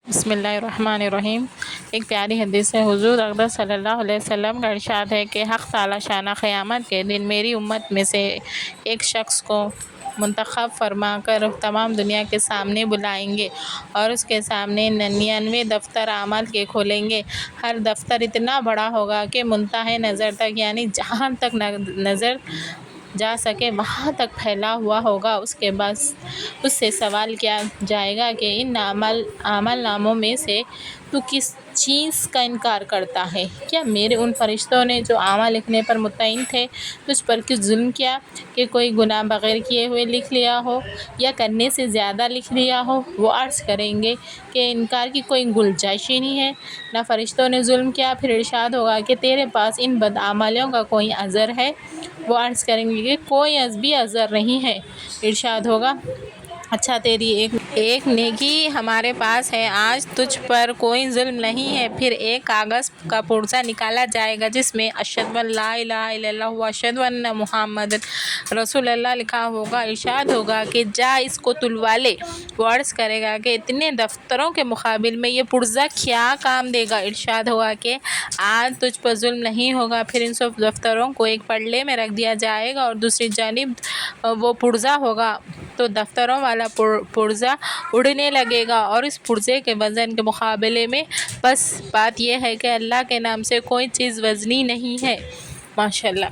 بسم اللہ الرحمن الرحیم۔ ایک پیاری حدیث ہے، حضور اقدس صلی اللہ علیہ وسلم کا ارشاد ہے کہ حق تعالی شانہ قیامت کے دن میری امت میں سے ایک شخص کو منتخب فرما کر تمام دنیا کے سامنے بلائیں گے اور اس کے سامنے 99 دفتر اعمال کے کھولیں گے۔ ہر دفتر اتنا بڑا ہوگا کہ منتہا نظر تک، یعنی جہاں تک نظر جا سکے وہاں تک پھیلا ہوا ہوگا۔ اس کے بعد اس سے سوال کیا جائے گا کہ ان اعمال ناموں میں سے تو کس چیز کا انکار کرتا ہے؟ کیا میرے ان فرشتوں نے جو اعمال لکھنے پر مطمئن تھے تجھ پر کچھ ظلم کیا کہ کوئی گناہ بغیر کیے ہوئے لکھ لیا ہو یا کرنے سے زیادہ لکھ لیا ہو؟ وہ عرض کریں گے کہ انکار کی کوئی گنجائش ہی نہیں ہے۔ نہ فرشتوں نے ظلم کیا۔ پھر ارشاد ہوگا کہ تیرے پاس ان بدعمالیوں کا کوئی عذر ہے؟ وہ عرض کریں گے کہ کوئی بھی عذر نہیں ہے۔ ارشاد ہوگا اچھا، تیری ایک نیکی ہمارے پاس ہے، آج تجھ پر کوئی ظلم نہیں ہے۔ پھر ایک کاغذ کا پرزہ نکالا جائے گا جس میں اشہد ان لا الہ الا اللہ و اشہد ان محمد رسول اللہ لکھا ہوگا۔ ارشاد ہوگا کہ جا اس کو تلوا لے۔ وہ عرض کرے گا کہ اتنے دفتروں کے مقابل میں یہ پرزہ کیا کام دے گا؟ ارشاد ہوگا کہ آج تجھ پر ظلم نہیں ہوگا۔ پھر ان سب دفتروں کو ایک پلڑے میں رکھ دیا جائے گا اور دوسری جانب وہ پرزہ ہوگا تو دفتروں والا پرزہ اڑنے لگے گا اور اس پرزے کے وزن کے مقابلے میں بس بات یہ ہے کہ اللہ کے نام سے کوئی چیز وزنی نہیں ہے۔ ماشاءاللہ۔